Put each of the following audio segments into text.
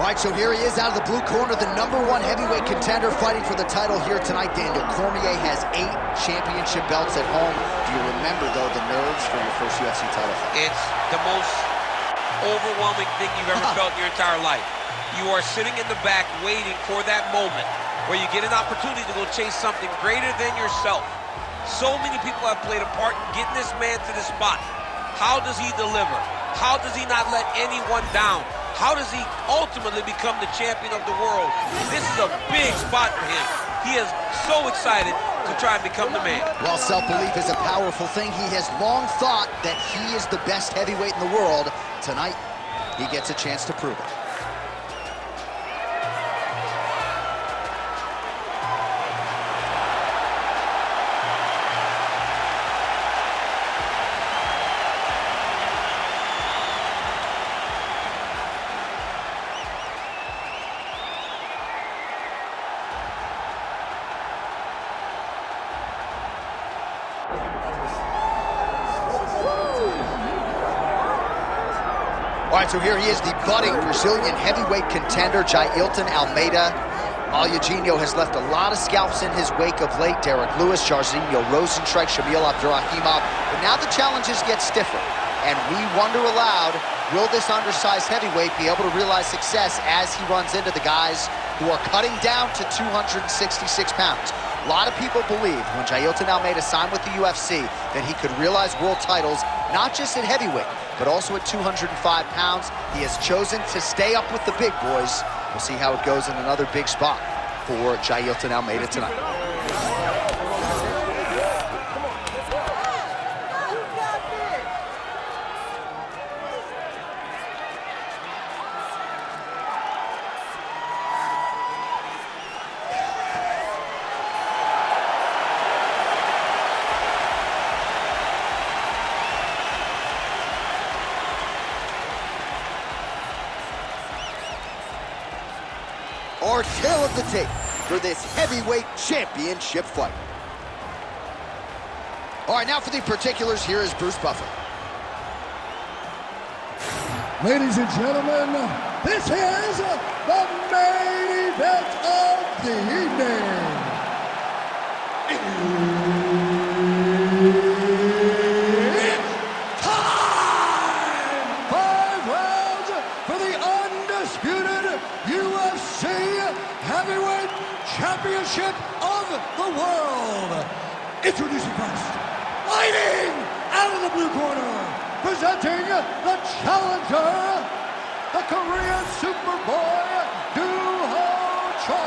All right, so here he is out of the blue corner, the #1 heavyweight contender fighting for the title here tonight. Daniel Cormier has 8 championship belts at home. Do you remember, though, the nerves for your first UFC title fight? It's the most overwhelming thing you've ever felt in your entire life. You are sitting in the back waiting for that moment where you get an opportunity to go chase something greater than yourself. So many people have played a part in getting this man to this spot. How does he deliver? How does he not let anyone down? How does he ultimately become the champion of the world? This is a big spot for him. He is so excited to try and become the man. Well, self-belief is a powerful thing. He has long thought that he is the best heavyweight in the world. Tonight, he gets a chance to prove it. All right, so here he is, the budding Brazilian heavyweight contender, Jailton Almeida. Eugenio has left a lot of scalps in his wake of late. Derek Lewis, Jairzinho Rozenstruik, Shamil Abdurrahimov. But now the challenges get stiffer. And we wonder aloud, will this undersized heavyweight be able to realize success as he runs into the guys who are cutting down to 266 pounds? A lot of people believe when Jailton Almeida signed with the UFC that he could realize world titles, not just at heavyweight, but also at 205 pounds. He has chosen to stay up with the big boys. We'll see how it goes in another big spot for Jailton Almeida tonight. Our tale of the tape for this heavyweight championship fight. All right, now for the particulars, here is Bruce Buffer. Ladies and gentlemen, this is the main event of the evening. It's time! 5 rounds for the undisputed UFC Heavyweight Championship of the world. Introducing first, fighting out of the blue corner, presenting the challenger, the Korean Superboy, Duho Choi.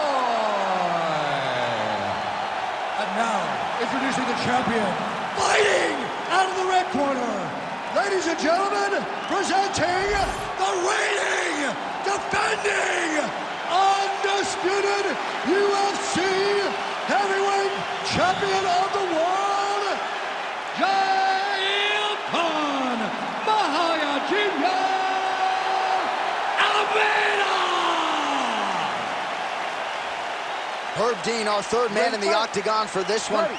And now, introducing the champion, fighting out of the red corner, ladies and gentlemen, presenting the reigning, defending, undisputed UFC Heavyweight Champion of the world, Jailton Almeida! Herb Dean, our third man in the octagon for this one.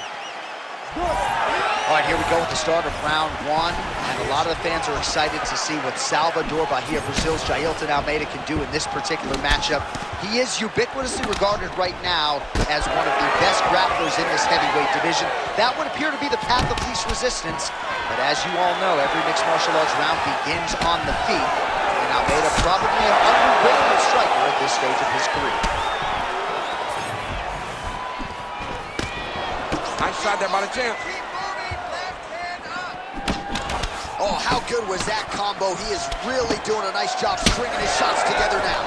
All right, here we go with the start of round 1, and a lot of the fans are excited to see what Salvador Bahia, Brazil's Jailton Almeida, can do in this particular matchup. He is ubiquitously regarded right now as one of the best grapplers in this heavyweight division. That would appear to be the path of least resistance, but as you all know, every mixed martial arts round begins on the feet, and Almeida probably an underrated striker at this stage of his career. Nice shot there by the champ. Oh, how good was that combo? He is really doing a nice job stringing his shots together now.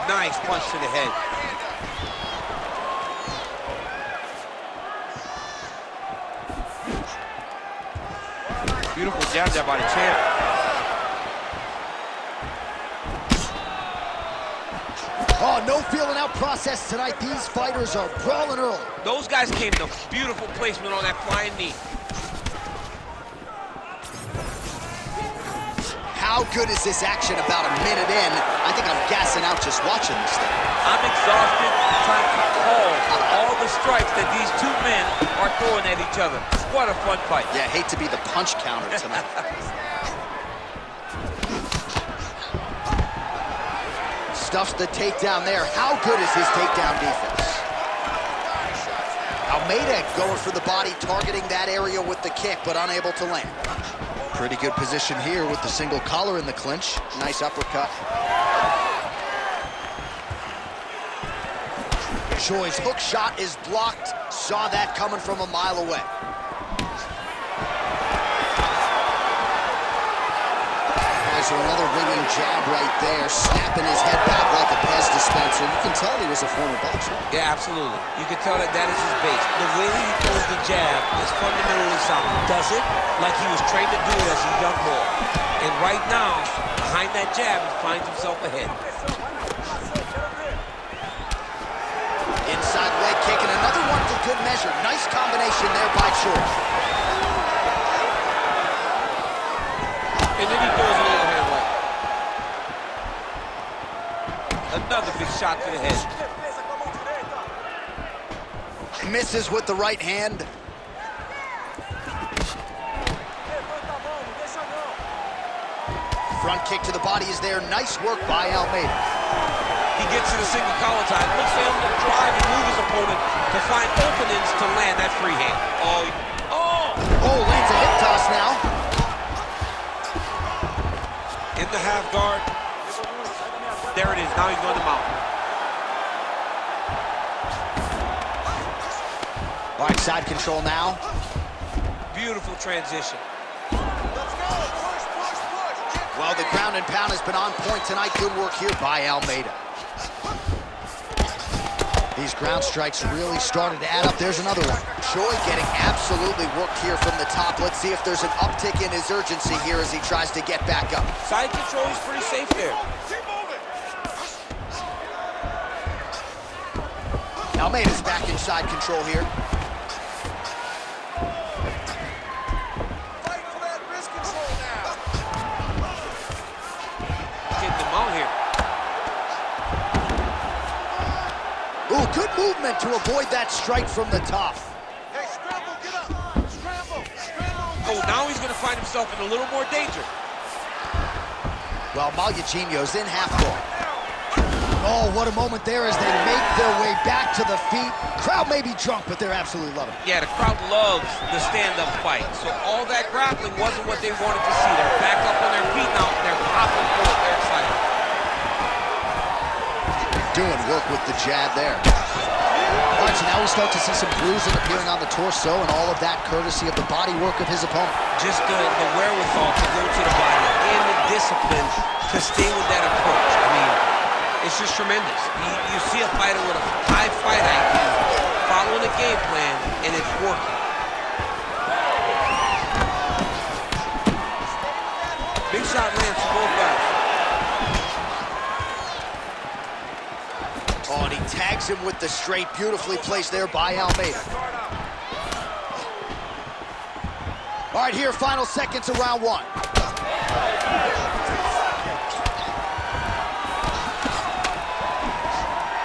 Nice punch to the head. Beautiful jab there by the champ. Oh, no feeling out process tonight. These fighters are brawling early. Those guys came to beautiful placement on that flying knee. How good is this action about a minute in? I think I'm gassing out just watching this thing. I'm exhausted trying to call all the strikes that these two men are throwing at each other. What a fun fight. Yeah, hate to be the punch counter tonight. Stuffs the takedown there. How good is his takedown defense? Almeida going for the body, targeting that area with the kick, but unable to land. Pretty good position here with the single collar in the clinch. Nice uppercut. Choi's hook shot is blocked. Saw that coming from a mile away. So another ringing jab right there, snapping his head back like a Pez dispenser. You can tell he was a former boxer. Yeah, absolutely. You can tell that that is his base. The way that he throws the jab is fundamentally sound. Does it like he was trained to do it as a young boy. And right now, behind that jab, he finds himself ahead. Inside leg kick, and another one for good measure. Nice combination there by Choi. And then he throws a little hand right. Another big shot to the head. Misses with the right hand. Front kick to the body is there. Nice work by Almeida. He gets to the single collar tie. Looks for him to drive and move his opponent to find openings to land that free hand. Oh, lands a hip toss now. In the half guard. There it is. Now he's going to mount. All right, side control now. Beautiful transition. Well, the ground and pound has been on point tonight. Good work here by Almeida. These ground strikes really started to add up. There's another one. Choi getting absolutely worked here from the top. Let's see if there's an uptick in his urgency here as he tries to get back up. Side control is pretty safe there. Almeida's back in side control here. Fight for that wrist control now. Getting them out here. Ooh, good movement to avoid that strike from the top. Hey, scramble, get up. Scramble, scramble. Oh, now he's going to find himself in a little more danger. Well, Malugino's in half guard. Oh, what a moment there as they make their way back to the feet. Crowd may be drunk, but they're absolutely loving it. Yeah, the crowd loves the stand-up fight. So all that grappling wasn't what they wanted to see. They're back up on their feet now, and they're popping forward. They're excited. Doing work with the jab there. All right, so now we start to see some bruising appearing on the torso, and all of that courtesy of the body work of his opponent. Just the wherewithal to go to the body and the discipline to stay with that approach. I mean, it's just tremendous. You see a fighter with a high fight IQ following a game plan, and it's working. Big shot lands for both guys. Oh, and he tags him with the straight, beautifully placed there by Almeida. All right, here, final seconds of round one.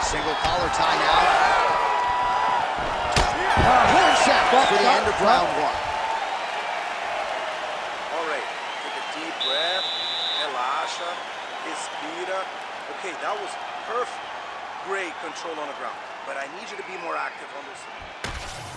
Single collar tie now. Horn sound for the end of round one. All right, take a deep breath. Relaxa. Respira. Okay, that was perfect. Great control on the ground. But I need you to be more active on this.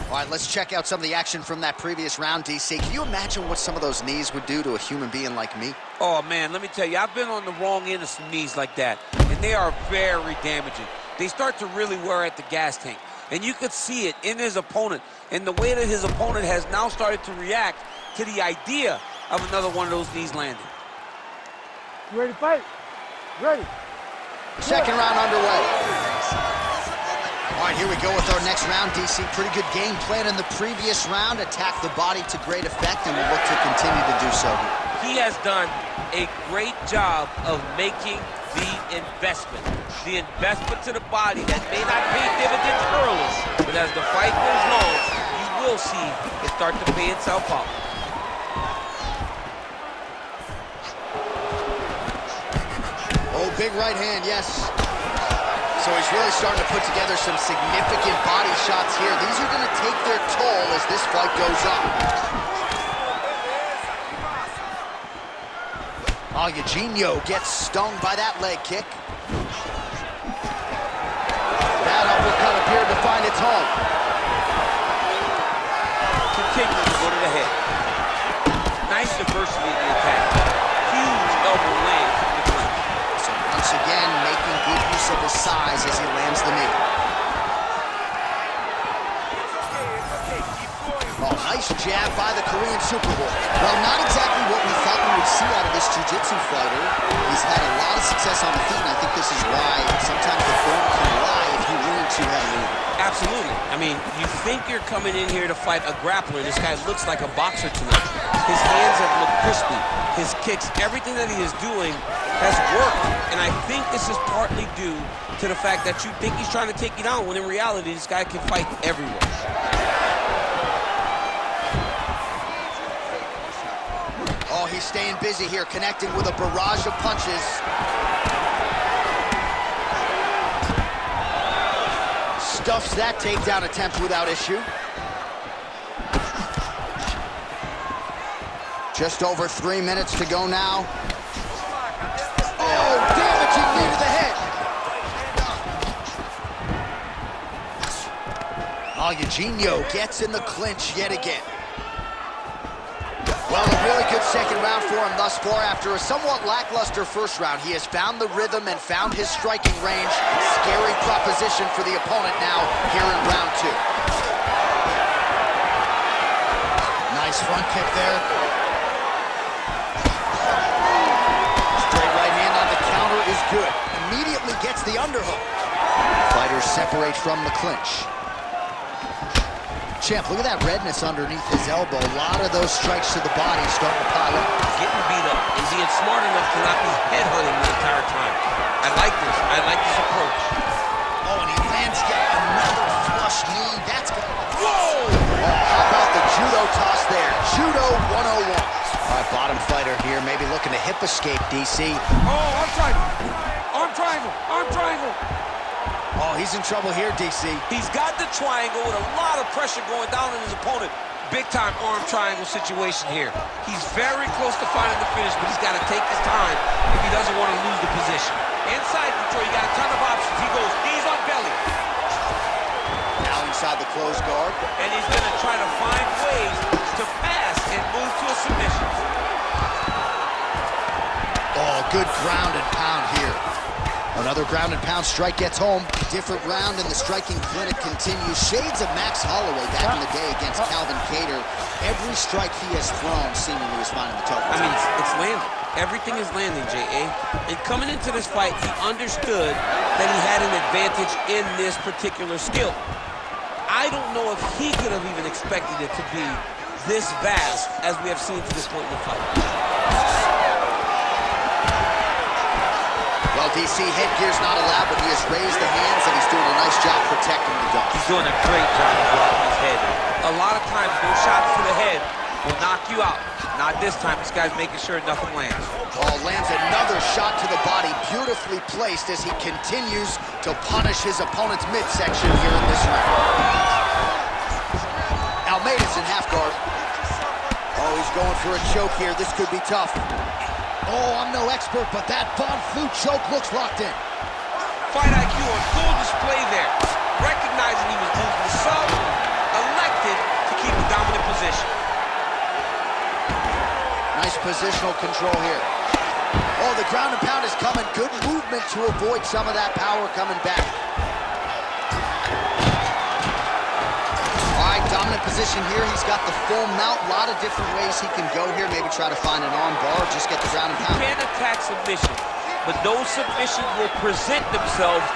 All right, let's check out some of the action from that previous round, DC. Can you imagine what some of those knees would do to a human being like me? Oh, man, let me tell you, I've been on the wrong end of some knees like that, and they are very damaging. They start to really wear at the gas tank, and you could see it in his opponent, and the way that his opponent has now started to react to the idea of another one of those knees landing. You ready to fight? Ready. Second round underway. All right, here we go with our next round, DC. Pretty good game plan in the previous round. Attacked the body to great effect, and will look to continue to do so here. He has done a great job of making the investment to the body that may not pay dividends early, but as the fight goes on, you will see it start to pay itself out. Oh, big right hand, yes. So he's really starting to put together some significant body shots here. These are going to take their toll as this fight goes on. Eugenio gets stung by that leg kick. That uppercut appeared to find its home. Continue to go to the head. Nice diversity in the attack. Huge elbow lands from the clinch. So once again, making good use of his size as he lands the knee. Oh, nice jab by the Korean Superboy. Well, not exactly what we thought we would see out of this jiu-jitsu fighter. He's had a lot of success on the feet, and I think this is why sometimes the form can lie if you lean too heavily. Absolutely. I mean, you think you're coming in here to fight a grappler. This guy looks like a boxer to me. His hands have looked crispy. His kicks, everything that he is doing has worked. And I think this is partly due to the fact that you think he's trying to take you down, when in reality, this guy can fight everywhere. Oh, he's staying busy here, connecting with a barrage of punches. Stuffs that takedown attempt without issue. Just over 3 minutes to go now. Oh, damaging knee to the head. Eugenio gets in the clinch yet again. Well, a really good second round for him thus far. After a somewhat lackluster first round, he has found the rhythm and found his striking range. Scary proposition for the opponent now here in round 2. Nice front kick there. Straight right hand on the counter is good. Immediately gets the underhook. Fighters separate from the clinch. Champ, look at that redness underneath his elbow. A lot of those strikes to the body starting to pile up. Getting beat up and being smart enough to not be headhunting the entire time. I like this. I like this approach. Oh, and he lands yet another flush knee. That's good. Whoa! Oh, how about the judo toss there? Judo 101. All right, bottom fighter here, maybe looking to hip escape, DC. Oh, arm triangle. Arm triangle. Arm triangle. Oh, he's in trouble here, DC. He's got the triangle with a lot of pressure going down on his opponent. Big-time arm triangle situation here. He's very close to finding the finish, but he's got to take his time if he doesn't want to lose the position. Inside control, you got a ton of options. He goes knees on belly. Now inside the closed guard. And he's going to try to find ways to pass and move to a submission. Oh, good ground and pound here. Another ground and pound strike gets home. Different round and the striking clinic continues. Shades of Max Holloway back in the day against Calvin Kattar. Every strike he has thrown seemingly is finding the toe. I mean, it's landing. Everything is landing, J.A. And coming into this fight, he understood that he had an advantage in this particular skill. I don't know if he could have even expected it to be this vast as we have seen to this point in the fight. Well, DC, headgear's not allowed, but he has raised the hands, and he's doing a nice job protecting the dome. He's doing a great job of blocking his head. A lot of times, those shots to the head will knock you out. Not this time. This guy's making sure nothing lands. Oh, lands another shot to the body, beautifully placed as he continues to punish his opponent's midsection here in this round. Almeida's in half guard. Oh, he's going for a choke here. This could be tough. Oh, I'm no expert, but that Von Flue choke looks locked in. Fight IQ on full display there. Recognizing he was losing the sub, elected to keep the dominant position. Nice positional control here. Oh, the ground and pound is coming. Good movement to avoid some of that power coming back. All right, dominant position here. He's got the full mount. A lot of different ways he can go here. Maybe try to find an arm bar, just get the ground and pound. He can attack submission, but those submissions will present themselves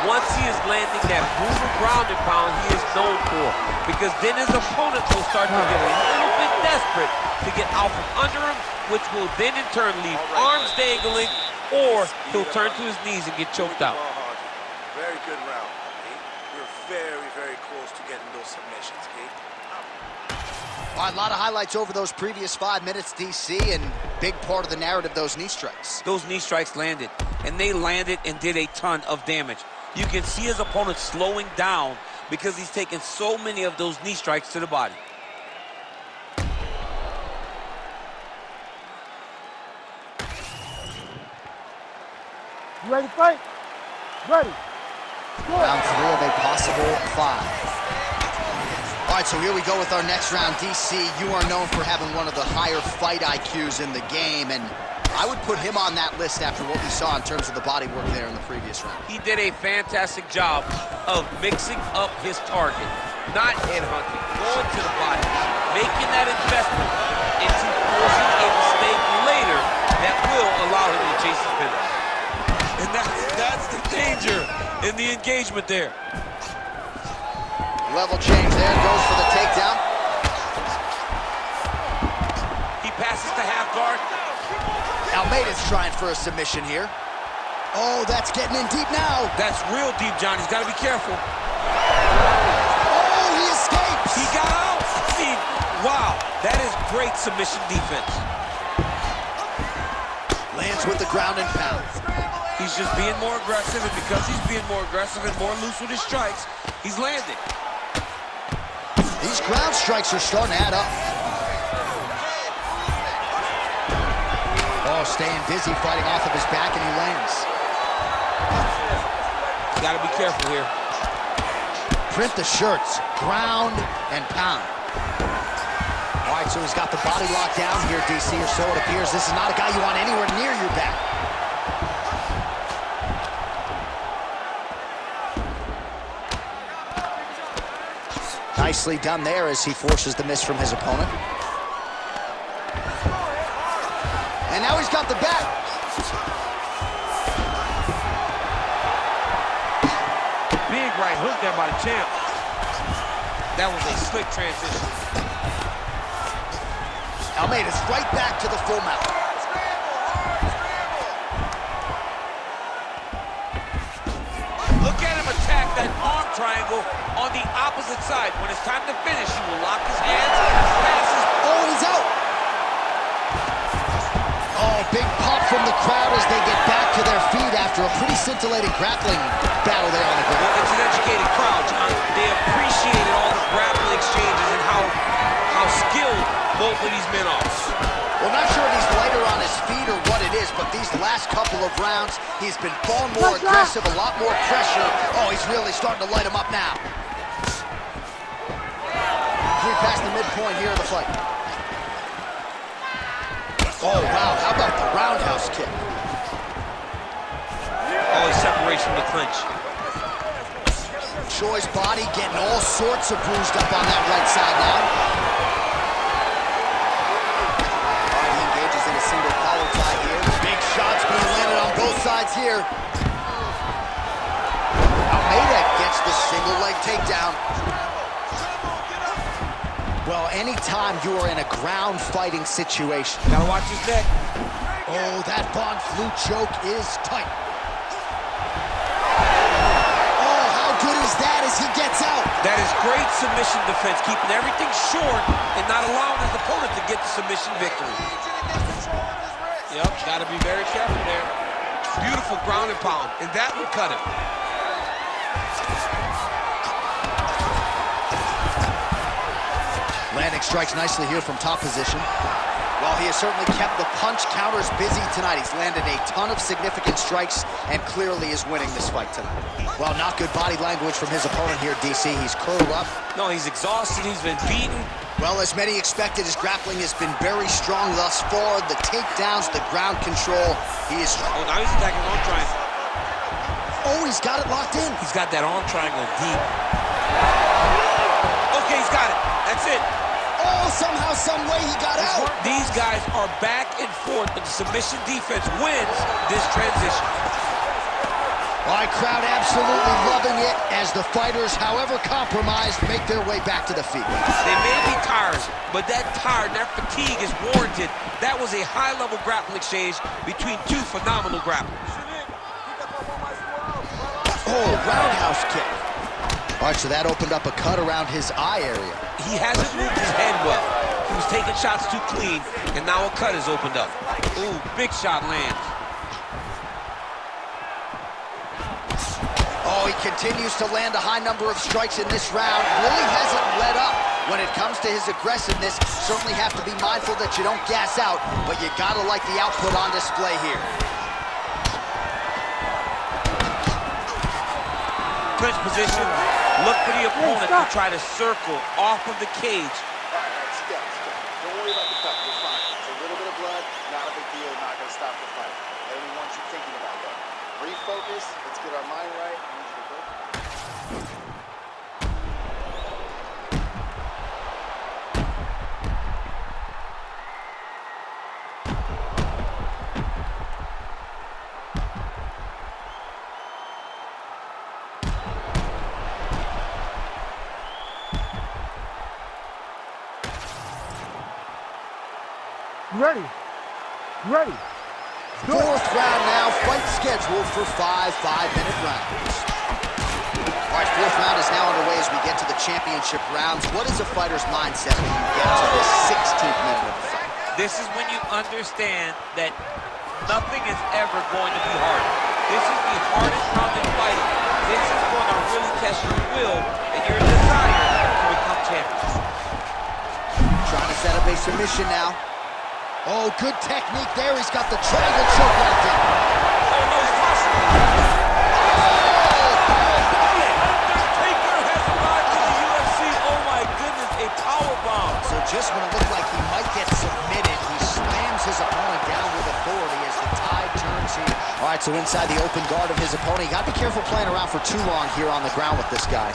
once he is landing that brutal ground and pound he is known for. Because then his opponent will start to get a little bit desperate to get out from under him, which will then in turn leave arms dangling, or he'll turn to his knees and get choked out. Very good round. We're very, very close to getting those submissions, Kate. All right, a lot of highlights over those previous 5 minutes, DC, and big part of the narrative, those knee strikes. Those knee strikes landed, and they landed and did a ton of damage. You can see his opponent slowing down because he's taken so many of those knee strikes to the body. You ready to fight? Ready. Round 3 of a possible 5. All right, so here we go with our next round. DC, you are known for having one of the higher fight IQs in the game, and I would put him on that list after what we saw in terms of the body work there in the previous round. He did a fantastic job of mixing up his target, not headhunting, going to the body, making that investment into forcing a mistake later that will allow him to chase his finish. And that's the danger in the engagement there. Level change there, goes for the takedown. He passes to half guard. Almeida's trying for a submission here. Oh, that's getting in deep now. That's real deep, John. He's got to be careful. Oh, he escapes. He got out. I mean, wow, that is great submission defense. Lands with the ground and pound. He's just being more aggressive, and because he's being more aggressive and more loose with his strikes, he's landing. These ground strikes are starting to add up. Oh, staying busy, fighting off of his back, and he lands. Got to be careful here. Print the shirts, ground and pound. All right, so he's got the body locked down here, DC, or so it appears. This is not a guy you want anywhere near your back. Nicely done there as he forces the miss from his opponent. And now he's got the back. Big right hook there by the champ. That was a slick transition. Almeida's right back to the full mount. Look at him attack that arm triangle on the opposite side. When it's time to finish, he will lock his hands, passes. Oh, he's out. Oh, big pop from the crowd as they get back to their feet after a pretty scintillating grappling battle there on the ground. Well, it's an educated crowd, John. They appreciated all the grappling exchanges and how skilled both of these men are. Well, not sure if he's lighter on his feet or what it is, but these last couple of rounds, he's been far more aggressive, a lot more pressure. Oh, he's really starting to light him up now. 3 past the midpoint here of the fight. Oh, wow, how about the roundhouse kick? Oh, he's separation from the clinch. Choi's body getting all sorts of bruised up on that right side now. All right, he engages in a single collar tie here. Big shots being landed on both sides here. Almeida gets the single leg takedown. Well, anytime you are in a ground fighting situation. Gotta watch his neck. Oh, that Von Flue choke is tight. Oh, how good is that as he gets out? That is great submission defense, keeping everything short and not allowing his opponent to get the submission victory. Yep, gotta be very careful there. Beautiful ground and pound, and that would cut him. Landing strikes nicely here from top position. Well, he has certainly kept the punch counters busy tonight. He's landed a ton of significant strikes and clearly is winning this fight tonight. Well, not good body language from his opponent here, DC. He's curled up. No, he's exhausted. He's been beaten. Well, as many expected, his grappling has been very strong thus far. The takedowns, the ground control. He is... Oh, now he's attacking arm triangle. Oh, he's got it locked in. He's got that arm triangle deep. Okay, he's got it. That's it. Oh, somehow, some way he got out. These guys are back and forth, but the submission defense wins this transition. All right, crowd absolutely loving it as the fighters, however compromised, make their way back to the feet. They may be tired, but that tired, that fatigue is warranted. That was a high-level grappling exchange between two phenomenal grapplers. Oh, roundhouse kick. All right, so that opened up a cut around his eye area. He hasn't moved his head well. He was taking shots too clean, and now a cut has opened up. Ooh, big shot lands. Oh, he continues to land a high number of strikes in this round. Really hasn't let up when it comes to his aggressiveness. Certainly have to be mindful that you don't gas out, but you gotta like the output on display here. clinch position. Look for the opponent to try to circle off of the cage. All right, step. Don't worry about the cut. You're fine. It's a little bit of blood, not a big deal, not going to stop the fight. I only want you thinking about that. Refocus. Let's get our mind right. I need you to go. Ready. Ready. Fourth round now, fight scheduled for 5 5-minute rounds. All right, fourth round is now underway as we get to the championship rounds. What is a fighter's mindset when you get to the 16th minute of the fight? This is when you understand that nothing is ever going to be hard. This is the hardest round in fighting. This is going to really test your will and your desire to become champion. Trying to set up a submission now. Oh, good technique there. He's got the triangle choke locked in. Oh, no, it's possible. Undertaker has arrived to the UFC. Oh, my goodness, a powerbomb. So just when it looked like he might get submitted, he slams his opponent down with authority as the tide turns here. All right, so inside the open guard of his opponent, you got to be careful playing around for too long here on the ground with this guy.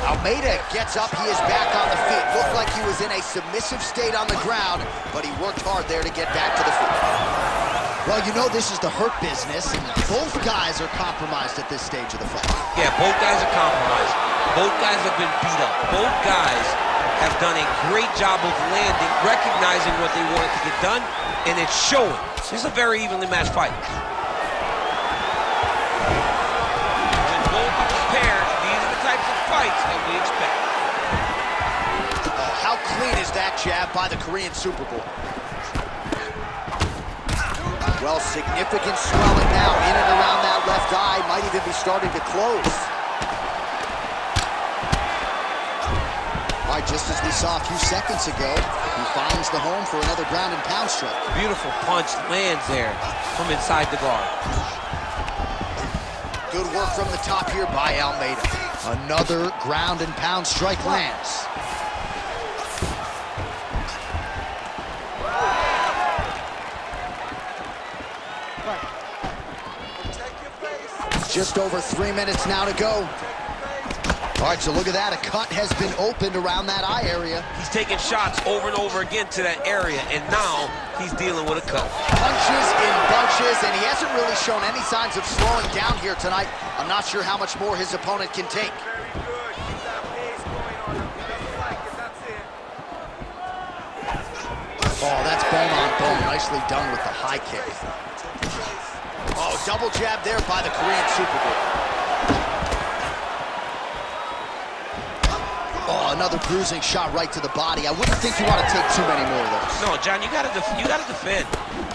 Almeida gets up, he is back on the feet. Looked like he was in a submissive state on the ground, but he worked hard there to get back to the feet. Well, you know this is the hurt business, and both guys are compromised at this stage of the fight. Yeah, both guys are compromised. Both guys have been beat up. Both guys have done a great job of landing, recognizing what they wanted to get done, and it's showing. This is a very evenly matched fight. When both are prepared, these are the types of fights that we expect. Oh, how clean is that jab by the Korean Super Bowl? Well, significant swelling now in and around that left eye. Might even be starting to close. All right, just as we saw a few seconds ago, he finds the home for another ground and pound strike. Beautiful punch lands there from inside the guard. Good work from the top here by Almeida. Another ground and pound strike lands. Just over 3 minutes now to go. All right, so look at that. A cut has been opened around that eye area. He's taking shots over and over again to that area, and now he's dealing with a cut. Punches in bunches, and he hasn't really shown any signs of slowing down here tonight. I'm not sure how much more his opponent can take. Very good. Keep that pace going on him. He doesn't like it. That's it. Oh, that's bone on bone. Nicely done with the high kick. Oh, double jab there by the Korean Super Bowl. Oh, another bruising shot right to the body. I wouldn't think you want to take too many more of those. No, John, you gotta defend.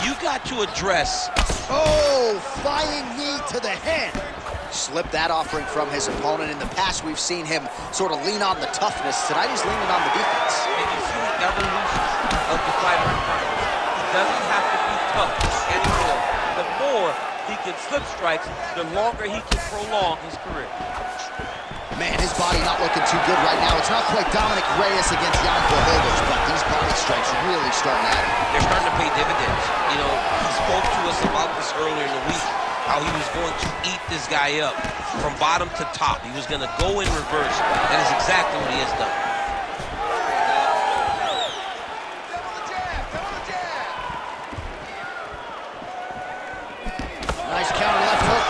You got to address. Oh, flying knee to the head. Slipped that offering from his opponent. In the past, we've seen him sort of lean on the toughness. Tonight, he's leaning on the defense. And you see the evolution of the fighter in front of him. He doesn't have to be tough anymore. The more he can slip strikes, the longer he can prolong his career. Man, his body not looking too good right now. It's not quite Dominic Reyes against Jan Blachowicz, but these body strikes really starting at him. They're starting to pay dividends. You know, he spoke to us about this earlier in the week, how he was going to eat this guy up from bottom to top. He was going to go in reverse. That is exactly what he has done. Nice counter left hook.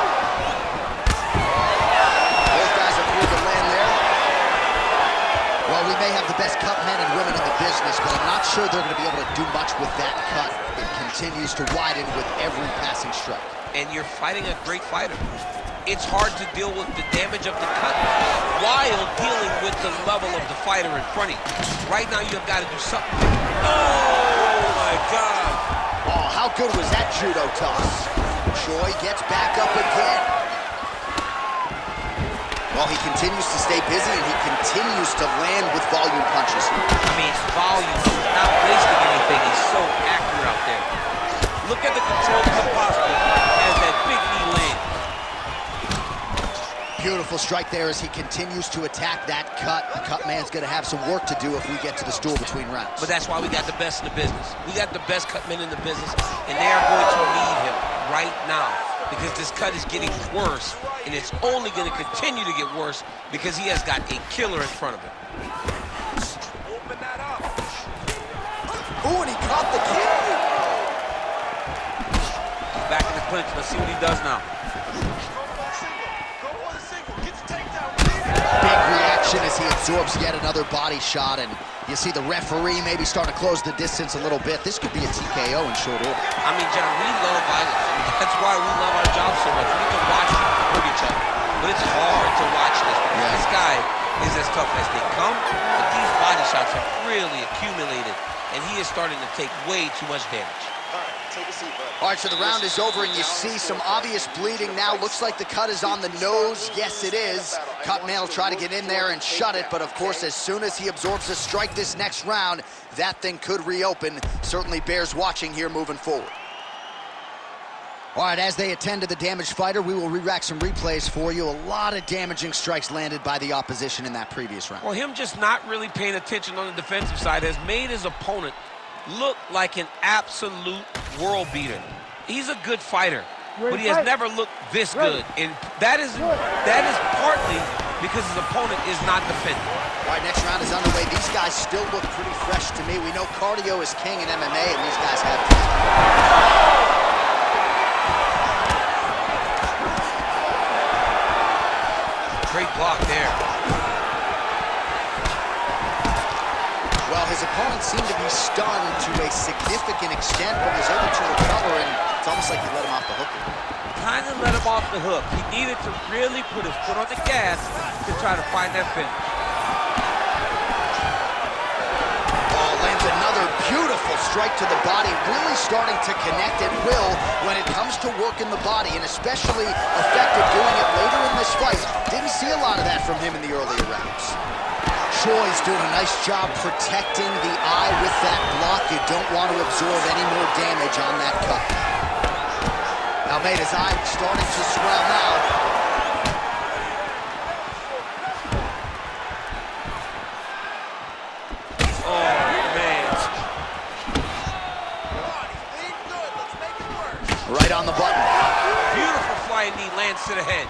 Both guys appear to land there. Well, we may have the best cut men and women in the business, but I'm not sure they're going to be able to do much with that cut. It continues to widen with every passing strike. And you're fighting a great fighter. It's hard to deal with the damage of the cut while dealing with the level of the fighter in front of you. Right now, you've got to do something. Oh, my God. Oh, how good was that judo toss? Choi gets back up again. Well, he continues to stay busy, and he continues to land with volume punches. I mean, volume. He's not wasting anything. He's so accurate out there. Look at the control of the posture as that big knee lands. Beautiful strike there as he continues to attack that cut. The cut man's going to have some work to do if we get to the stool between rounds. But that's why we got the best in the business. We got the best cut men in the business, and they are going to need him right now because this cut is getting worse, and it's only going to continue to get worse because he has got a killer in front of him. Open that up. Ooh, and he caught the kick. He's back in the clinch. Let's see what he does now. Big reaction as he absorbs yet another body shot, and you see the referee maybe starting to close the distance a little bit. This could be a TKO in short order. I mean, John, we love violence. I mean, that's why we love our job so much. We get to watch people hurt each other. But it's hard to watch this. Yeah. This guy is as tough as they come, but these body shots have really accumulated, and he is starting to take way too much damage. All right, take a seat, bud. All right, so the round is over, and you see some obvious bleeding now. Looks like the cut is on the nose. Yes, it is. Cut man will try to get in there and shut it, but of course, as soon as he absorbs a strike this next round, that thing could reopen. Certainly bears watching here moving forward. All right, as they attend to the damaged fighter, we will re-rack some replays for you. A lot of damaging strikes landed by the opposition in that previous round. Well, him just not really paying attention on the defensive side has made his opponent look like an absolute world beater. He's a good fighter, but he has never looked this good, and that is partly because his opponent is not defending. All right, next round is underway. These guys still look pretty fresh to me. We know cardio is king in MMA, and these guys have that. Great block there. Well, his opponent seemed to be stunned to a significant extent, but was able to recover, and it's almost like he let him off the hook. Kind of let him off the hook. He needed to really put his foot on the gas to try to find that finish. Oh, lands another beautiful strike to the body, really starting to connect at will when it comes to working the body, and especially effective doing it later in this fight. Didn't see a lot of that from him in the earlier rounds. Choi's doing a nice job protecting the eye with that block. You don't want to absorb any more damage on that cut. Almeida's eye starting to swell now. Oh, man. Right on the button. Beautiful flying knee lands to the head.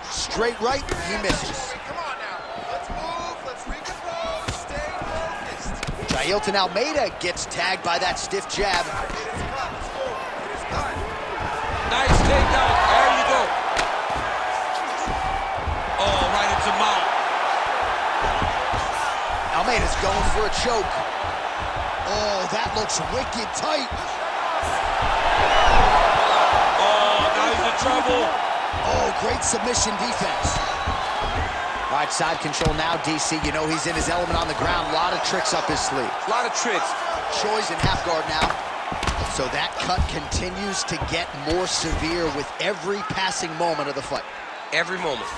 Straight right, he misses. Come on now. Let's move. Let's recompose. Stay focused. Jailton Almeida gets tagged by that stiff jab. It is cut. Let's go. It is cut. Nice takedown. There you go. Oh, right into mouth. Almeida's going for a choke. Oh, that looks wicked tight. Oh, now he's in trouble. Oh, great submission defense. All right, side control now, DC. You know he's in his element on the ground. A lot of tricks up his sleeve. A lot of tricks. Choi's in half guard now. So that cut continues to get more severe with every passing moment of the fight. Every moment.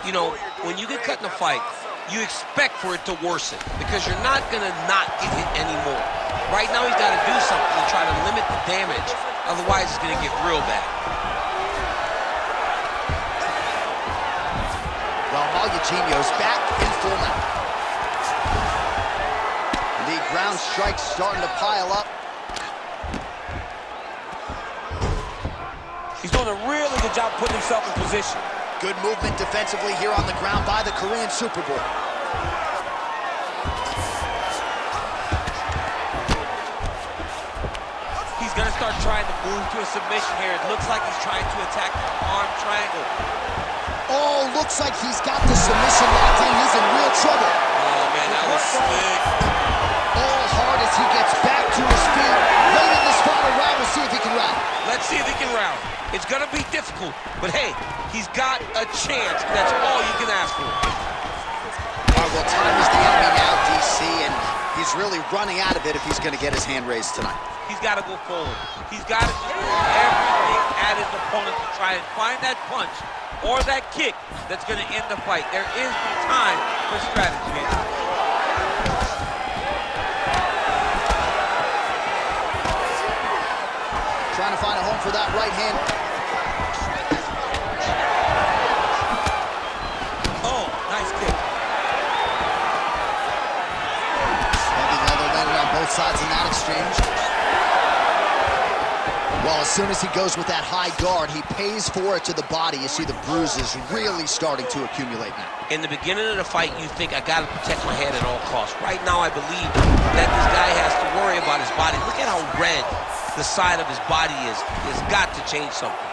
You know, when you get cut in a fight, you expect for it to worsen because you're not going to not get hit anymore. Right now, he's got to do something to try to limit the damage. Otherwise, it's going to get real bad. Well, Eugenio's back in full mount. The ground strikes starting to pile up. He's doing a really good job putting himself in position. Good movement defensively here on the ground by the Korean Superboy. He's going to start trying to move to a submission here. It looks like he's trying to attack the arm triangle. Oh, looks like he's got the submission locked in. He's in real trouble. Oh, man, that was slick. All hard as he gets back to his feet. Late in this final round, we'll see if he can rally. Let's see if he can round. It's going to be difficult, but hey, he's got a chance. That's all you can ask for. All right, well, time is the enemy now, DC, and he's really running out of it if he's going to get his hand raised tonight. He's got to go forward. He's got to just throw everything at his opponent to try and find that punch or that kick that's going to end the fight. There is no time for strategy here. Trying to find a home for that right hand. sides in that exchange. Well, as soon as he goes with that high guard, he pays for it to the body. You see the bruises really starting to accumulate now. In the beginning of the fight, you think, I got to protect my head at all costs. Right now, I believe that this guy has to worry about his body. Look at how red the side of his body is. He's got to change something.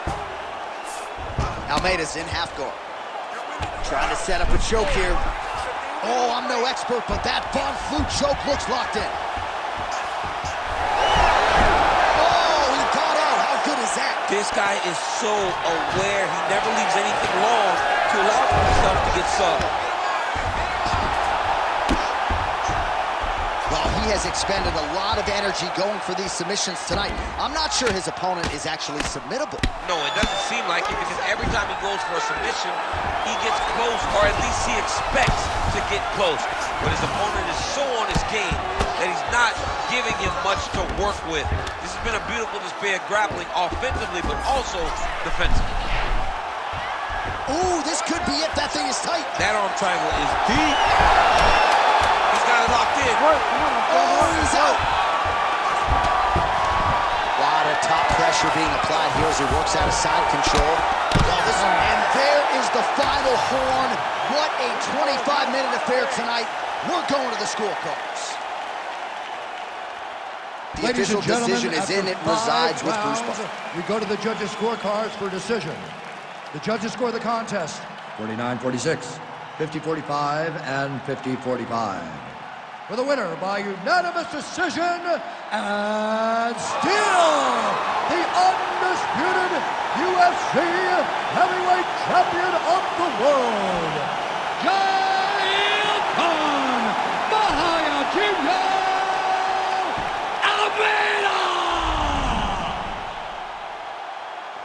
Almeida's in half guard. Trying to set up a choke here. Oh, I'm no expert, but that Von Flue choke looks locked in. This guy is so aware. He never leaves anything long to allow for himself to get subbed. Well, he has expended a lot of energy going for these submissions tonight. I'm not sure his opponent is actually submittable. No, it doesn't seem like it, because every time he goes for a submission, he gets close, or at least he expects to get close. But his opponent is so on his game that he's not giving him much to work with. This has been a beautiful display of grappling offensively, but also defensively. Ooh, this could be it. That thing is tight. That arm triangle is deep. He's got it locked in. Oh, he's out. A lot of top pressure being applied here as he works out of side control. And there is the final horn. What a 25-minute affair tonight. We're going to the scorecards. The official decision is in. It resides with Bruce Buffer. We go to the judges' scorecards for decision. The judges score the contest 49-46, 50-45, and 50-45. For the winner by unanimous decision, and still the undisputed UFC heavyweight champion of the world,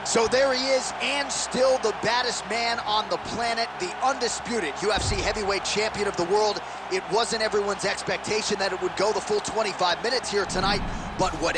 So there he is, and still the baddest man on the planet, the undisputed UFC heavyweight champion of the world. It wasn't everyone's expectation that it would go the full 25 minutes here tonight, but what